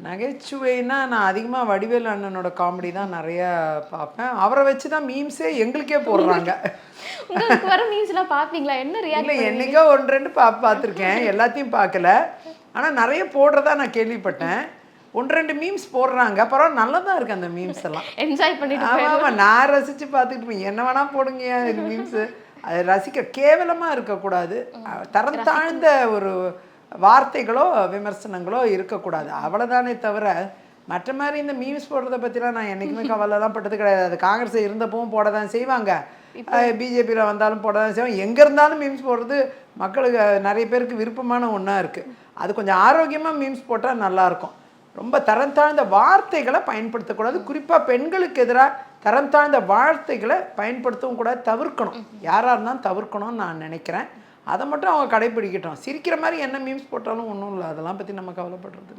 நகைச்சுவைன்னா நான் அதிகமாக வடிவேலு அண்ணனோட காமெடி தான் நிறைய பார்ப்பேன். அவரை வச்சு தான் மீம்ஸே எங்களுக்கே போடுறாங்க. உங்களுக்கு வர மீம்ஸ்லாம் பார்ப்பீங்களா? என்ன இல்லை, ரியாக்ட் பண்ணுவீங்க? என்னைக்கோ 1, 2 பார்த்துருக்கேன். எல்லாத்தையும் பார்க்கல. ஆனால் நிறைய போடுறதா நான் கேள்விப்பட்டேன். 1, 2 மீம்ஸ் போடுறாங்க. பரவாயில்ல, நல்லா தான் இருக்குது அந்த மீம்ஸ் எல்லாம். என்ஜாய் பண்ணிட்டு ஆமாம் போயிடலாம். ஆமாம், நான் ரசித்து பார்த்துட்டு இருப்பேன். என்ன வேணால் போடுங்க இது மீம்ஸு. அது ரசிக்க கேவலமாக இருக்கக்கூடாது. தரம் தாழ்ந்த ஒரு வார்த்தைகளோ விமர்சனங்களோ இருக்கக்கூடாது. அவ்வளோதானே தவிர மற்ற மாதிரி இந்த மீம்ஸ் போடுறத பற்றிலாம் நான் என்றைக்குமே கவலைலாம் பட்டது கிடையாது. அது காங்கிரஸ் இருந்தப்பவும் போட தான் செய்வாங்க, பிஜேபியில் வந்தாலும் போட தான் செய்வாங்க. எங்கே இருந்தாலும் மீம்ஸ் போடுறது மக்களுக்கு நிறைய பேருக்கு விருப்பமான ஒன்றா இருக்குது. அது கொஞ்சம் ஆரோக்கியமாக மீம்ஸ் போட்டால் நல்லாயிருக்கும். ரொம்ப தரம் தாழ்ந்த வார்த்தைகளை பயன்படுத்தக்கூடாது. குறிப்பாக பெண்களுக்கு எதிராக தரம் தாழ்ந்த வார்த்தைகளை பயன்படுத்தவும் கூட தவிர்க்கணும். யாராக இருந்தாலும் தவிர்க்கணும்னு நான் நினைக்கிறேன். அதை மட்டும் அவங்க கடைப்பிடிக்கட்டும். சிரிக்கிற மாதிரி என்ன மீம்ஸ் போட்டாலும் ஒன்றும் இல்லை, அதெல்லாம் பற்றி நம்ம கவலைப்படுறது இல்லை.